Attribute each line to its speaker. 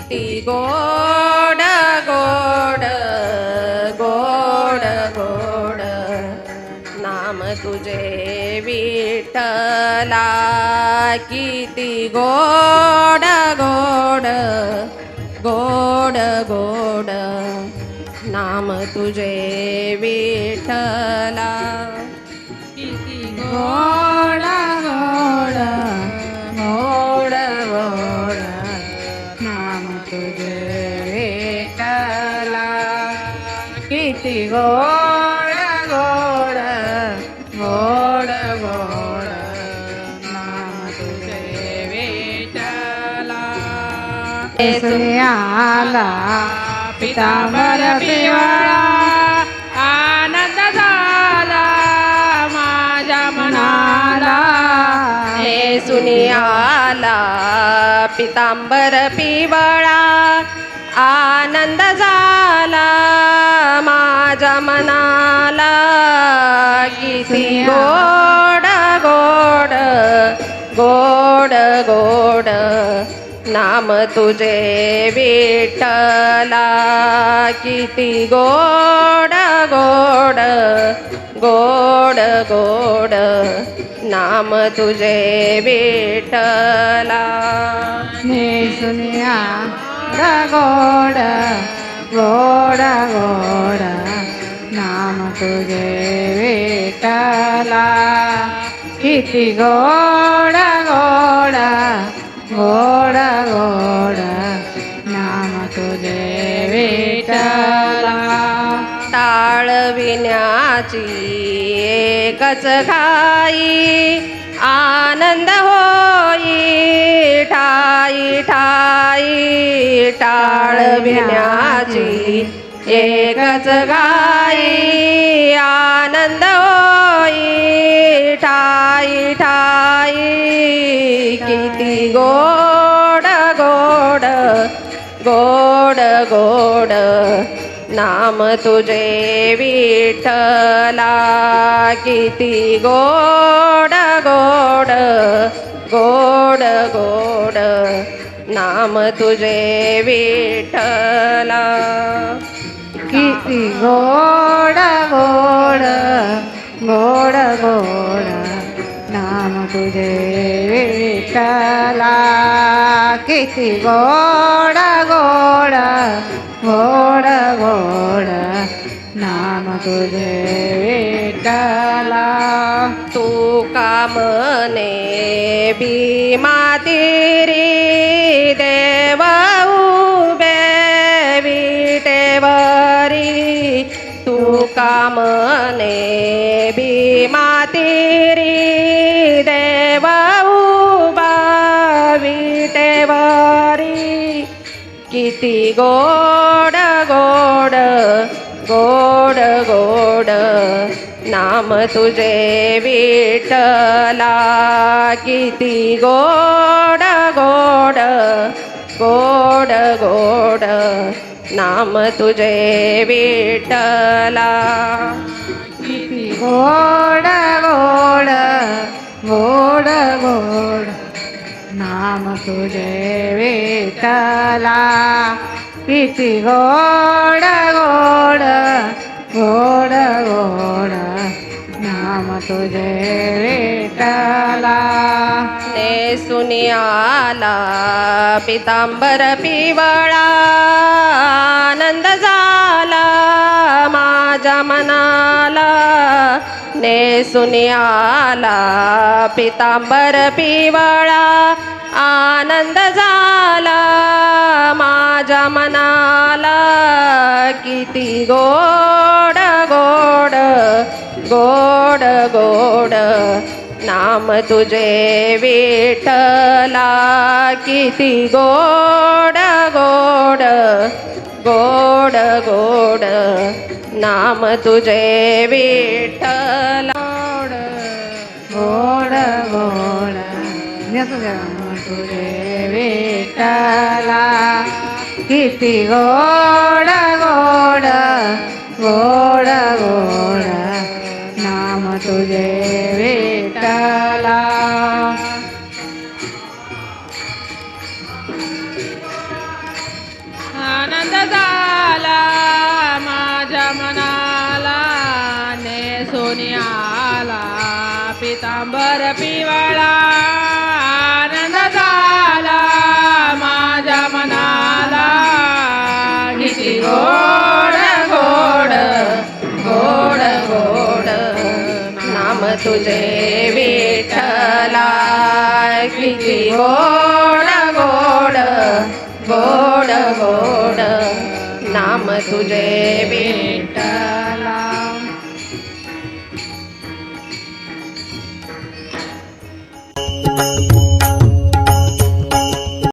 Speaker 1: किती गोड गोड गोड गोड नाम तुझे विठ्ठला किती गोड गोड गोड गोड नाम तुझे विठ्ठला किती गोड गोड गोड गोड नाम तुझे विठ्ठला किती गोड गोड गोड गोड नाम तुझे विठ्ठला
Speaker 2: आला
Speaker 1: पितांबर पिवळा आनंद झाला माझ्या मनाला येसुनी आला पितांबर पिवळा आनंद झाला माझ्या मनाला किती गोड गोड गोड गोड नाम तुझे विठ्ठला किती गोड गोड गोड गोड नाम तुझे विठ्ठला
Speaker 2: नेसुनिया गोड गोड गोड नाम तुझे विठ्ठला किती गोड गोड गोड गोड नाम तुझे विठ्ठला
Speaker 1: टाळ विण्याची एकच घाई आनंद होई ठाई ठाई टाळ विण्याची एकच घाई आनंद होई ठाई ठाई किती गोड गोड गोड गोड नाम तुझे विठ्ठला किती गोड गोड गोड गोड नाम तुझे विठ्ठला
Speaker 2: किती गोड गोड गोड गोड नाम तुझे विठ्ठला किती गोड गोड गोड गोड नाम तुझे विठ्ठला
Speaker 1: तू कामने भीमा तिरी देव उभे विटेवरी तू कामने भीमा तिरी देव उभा विटेवरी किती गोड गोड गोड गोड नाम तुझे विठ्ठला किती गोड गोड गोड गोड नाम तुझे विठ्ठला
Speaker 2: किती गोड गोड गोड गोड नाम तुझे विठ्ठला किती गोड गोड गोड गोड नाम तुझे विठ्ठला
Speaker 1: नेसुनी आला पितांबर पिवळा आनंद झाला माझ्या मनाला नेसुनी आला पितांबर पिवळा आनंद झाला माझ्या मनाला किती गोड गोड गोड गोड नाम तुझे विठ्ठला किती गोड गोड गोड गोड नाम तुझे विठ्ठला
Speaker 2: गोड गोड नाम तुझे विठ्ठला किती गोड गोड गोड गोड नाम तुझे विठ्ठला दिसून आला पितांबर पिवळा आनंद झाला माझ्या मनाला किती गोड गोड
Speaker 1: गोड गोड नाम तुझे विठ्ठला किती गोड गोड गोड गोड नाम तुझे विठ्ठला